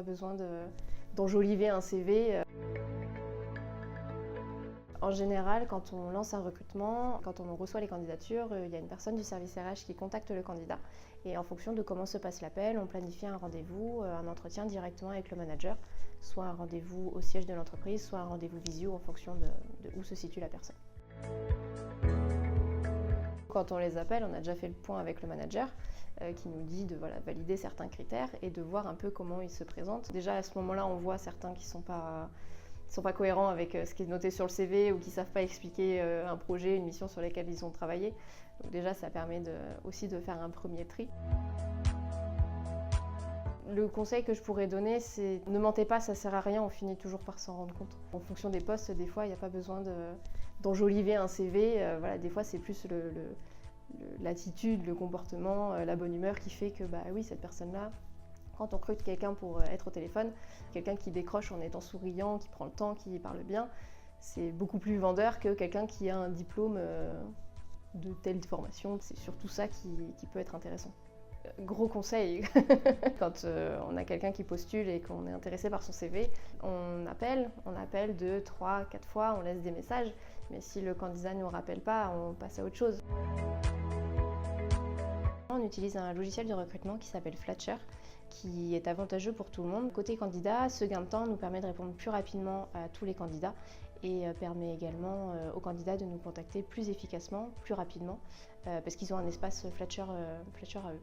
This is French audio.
pas besoin d'enjoliver un CV. En général, quand on lance un recrutement, quand on reçoit les candidatures, il y a une personne du service RH qui contacte le candidat. Et en fonction de comment se passe l'appel, on planifie un rendez-vous, un entretien directement avec le manager, soit un rendez-vous au siège de l'entreprise, soit un rendez-vous visio en fonction de où se situe la personne. Quand on les appelle, on a déjà fait le point avec le manager qui nous dit de valider certains critères et de voir un peu comment ils se présentent. Déjà à ce moment-là, on voit certains qui ne sont pas cohérents avec ce qui est noté sur le CV ou qui ne savent pas expliquer un projet, une mission sur lesquelles ils ont travaillé. Donc déjà, ça permet aussi de faire un premier tri. Le conseil que je pourrais donner, c'est ne mentez pas, ça ne sert à rien, on finit toujours par s'en rendre compte. En fonction des postes, des fois, il n'y a pas besoin d'enjoliver un CV. Des fois, c'est plus l'attitude, le comportement, la bonne humeur qui fait que oui, cette personne-là, quand on recrute quelqu'un pour être au téléphone, quelqu'un qui décroche en étant souriant, qui prend le temps, qui parle bien, c'est beaucoup plus vendeur que quelqu'un qui a un diplôme de telle formation. C'est surtout ça qui peut être intéressant. Gros conseil, quand on a quelqu'un qui postule et qu'on est intéressé par son CV, on appelle 2, 3, 4 fois, on laisse des messages, mais si le candidat ne nous rappelle pas, on passe à autre chose. On utilise un logiciel de recrutement qui s'appelle Flatcher, qui est avantageux pour tout le monde. Côté candidat, ce gain de temps nous permet de répondre plus rapidement à tous les candidats et permet également aux candidats de nous contacter plus efficacement, plus rapidement, parce qu'ils ont un espace Flatcher à eux.